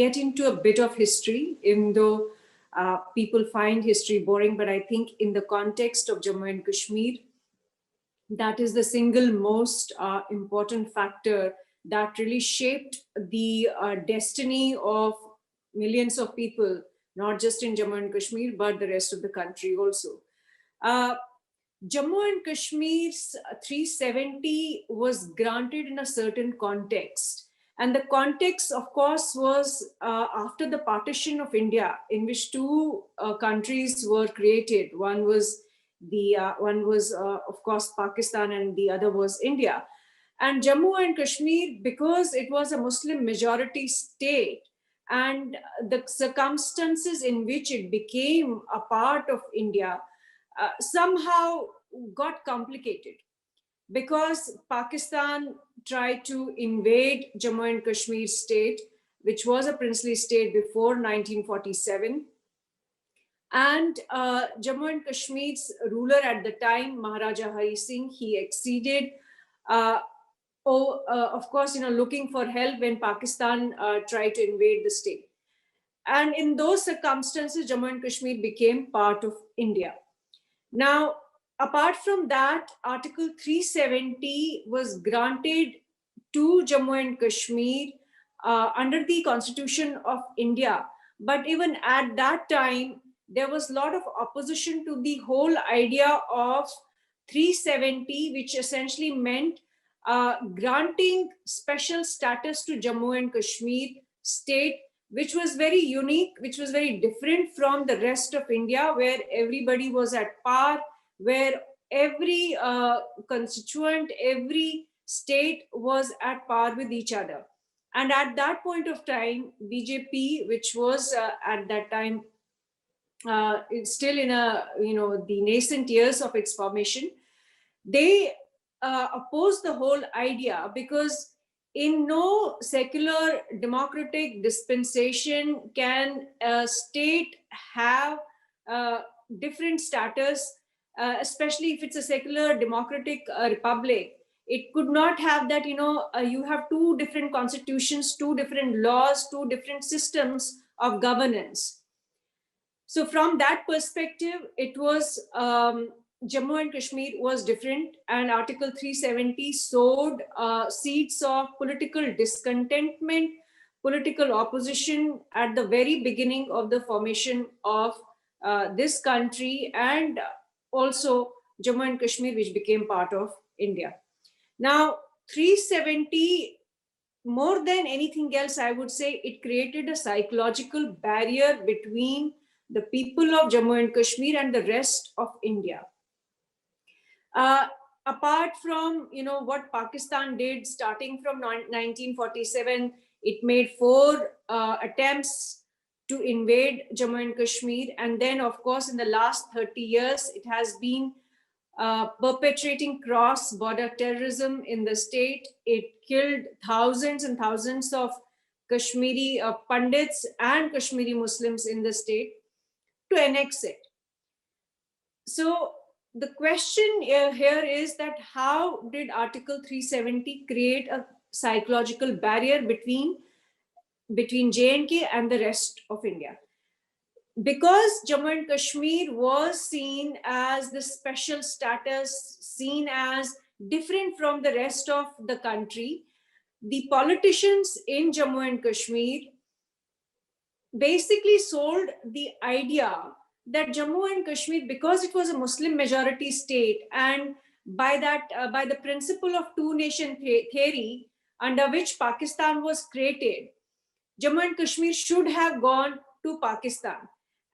get into a bit of history, even though people find history boring, but I think in the context of Jammu and Kashmir, that is the single most important factor that really shaped the destiny of millions of people, not just in Jammu and Kashmir, but the rest of the country also. Jammu and Kashmir's 370 was granted in a certain context. And the context, of course, was after the partition of India, in which two countries were created. One was of course, Pakistan, and the other was India. And Jammu and Kashmir, because it was a Muslim majority state, and the circumstances in which it became a part of India somehow got complicated, because Pakistan tried to invade Jammu and Kashmir state, which was a princely state before 1947. And Jammu and Kashmir's ruler at the time, Maharaja Hari Singh, he acceded, of course, looking for help when Pakistan tried to invade the state. And in those circumstances, Jammu and Kashmir became part of India. Now, apart from that, Article 370 was granted to Jammu and Kashmir under the Constitution of India. But even at that time, there was a lot of opposition to the whole idea of 370, which essentially meant granting special status to Jammu and Kashmir state, which was very unique, which was very different from the rest of India, where everybody was at par, where every constituent, every state was at par with each other. And at that point of time, BJP, which was at that time it's still in the nascent years of its formation, they opposed the whole idea, because in no secular democratic dispensation can a state have different status, especially if it's a secular democratic republic. It could not have that, you have two different constitutions, two different laws, two different systems of governance. So from that perspective, it was Jammu and Kashmir was different, and Article 370 sowed seeds of political discontentment, political opposition at the very beginning of the formation of this country, and also Jammu and Kashmir, which became part of India. Now, 370, more than anything else, I would say it created a psychological barrier between the people of Jammu and Kashmir and the rest of India. Apart from what Pakistan did, starting from 1947, it made 4 attempts to invade Jammu and Kashmir, and then of course in the last 30 years it has been perpetrating cross-border terrorism in the state. It killed thousands and thousands of Kashmiri Pandits and Kashmiri Muslims in the state to annex it. So the question here is that how did Article 370 create a psychological barrier between J&K and the rest of India? Because Jammu and Kashmir was seen as the special status, seen as different from the rest of the country, the politicians in Jammu and Kashmir basically sold the idea that Jammu and Kashmir, because it was a Muslim majority state, and by the principle of two-nation theory, under which Pakistan was created, Jammu and Kashmir should have gone to Pakistan.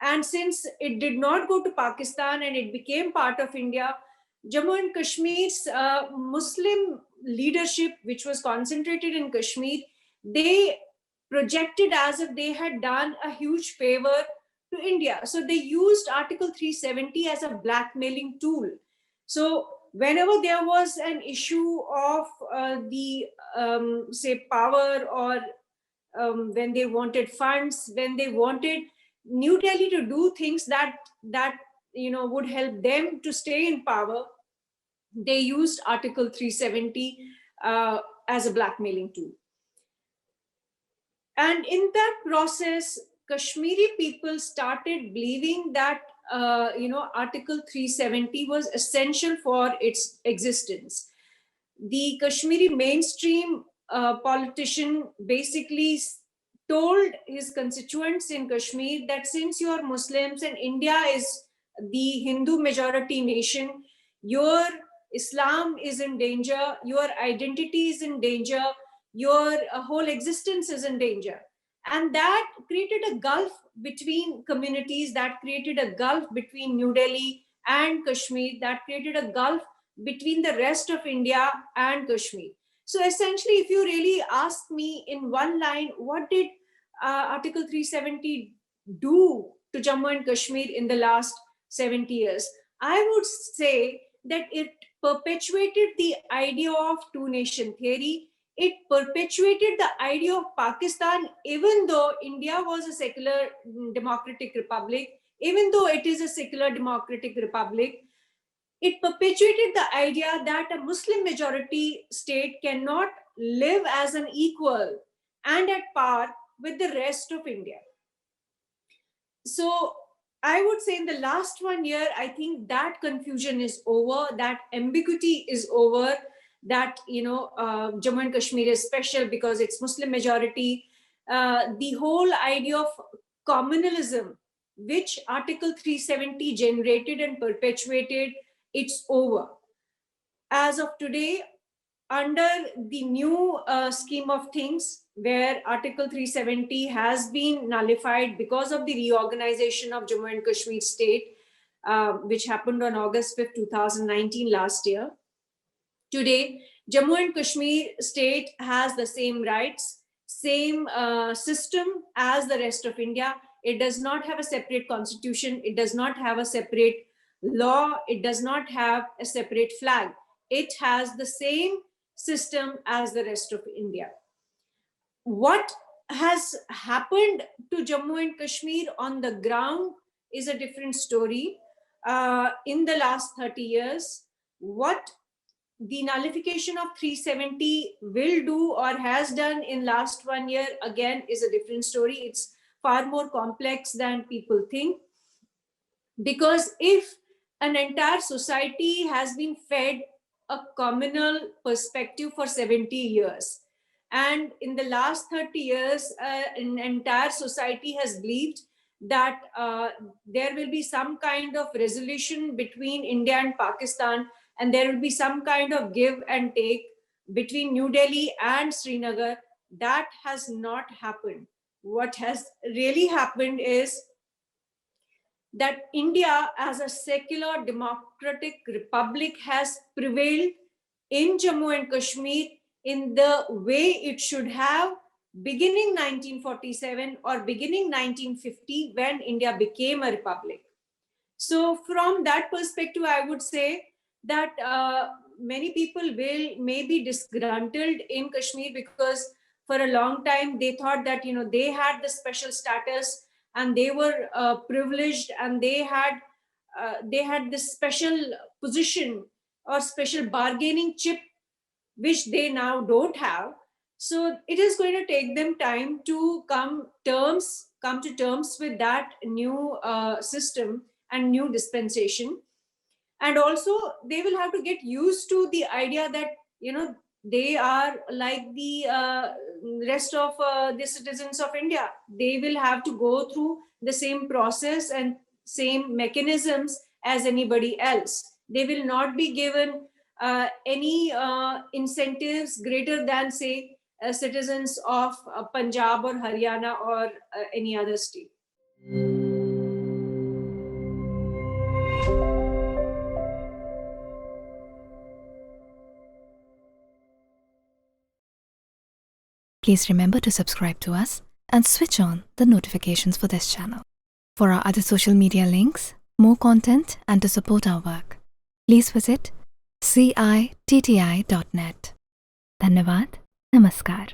And since it did not go to Pakistan and it became part of India, Jammu and Kashmir's Muslim leadership, which was concentrated in Kashmir, they projected as if they had done a huge favor to India. So they used Article 370 as a blackmailing tool. So whenever there was an issue of say power, or when they wanted funds, when they wanted New Delhi to do things that would help them to stay in power, they used Article 370 as a blackmailing tool. And in that process, Kashmiri people started believing that Article 370 was essential for its existence. The Kashmiri mainstream politician basically told his constituents in Kashmir that since you are Muslims and India is the Hindu majority nation, your Islam is in danger, your identity is in danger, your whole existence is in danger. And that created a gulf between communities, that created a gulf between New Delhi and Kashmir, that created a gulf between the rest of India and Kashmir. So essentially, if you really ask me in one line, what did Article 370 do to Jammu and Kashmir in the last 70 years? I would say that it perpetuated the idea of two-nation theory. It perpetuated the idea of Pakistan, even though India was a secular democratic republic, even though it is a secular democratic republic. It perpetuated the idea that a Muslim majority state cannot live as an equal and at par with the rest of India. So I would say in the last 1 year, I think that confusion is over, that ambiguity is over, that Jammu and Kashmir is special because it's Muslim majority. The whole idea of communalism, which Article 370 generated and perpetuated, it's over. As of today, under the new scheme of things, where Article 370 has been nullified because of the reorganization of Jammu and Kashmir state, which happened on August 5th, 2019, last year. Today, Jammu and Kashmir state has the same rights, same system as the rest of India. It does not have a separate constitution. It does not have a separate law. It does not have a separate flag. It has the same system as the rest of India. What has happened to Jammu and Kashmir on the ground is a different story. In the last 30 years, what the nullification of 370 will do or has done in last 1 year, again, is a different story. It's far more complex than people think. Because if an entire society has been fed a communal perspective for 70 years, and in the last 30 years, an entire society has believed that there will be some kind of resolution between India and Pakistan, and there will be some kind of give and take between New Delhi and Srinagar. That has not happened. What has really happened is that India as a secular democratic republic has prevailed in Jammu and Kashmir in the way it should have, beginning 1947 or beginning 1950, when India became a republic. So from that perspective, I would say that many people may be disgruntled in Kashmir because for a long time they thought that they had the special status and they were privileged and they had this special position or special bargaining chip which they now don't have. So it is going to take them time to come to terms with that new system and new dispensation. And also they will have to get used to the idea that they are like the rest of the citizens of India. They will have to go through the same process and same mechanisms as anybody else. They will not be given any incentives greater than, say, citizens of Punjab or Haryana or any other state. Please remember to subscribe to us and switch on the notifications for this channel. For our other social media links, more content, and to support our work, please visit citti.net. Dhanyavad. Namaskar.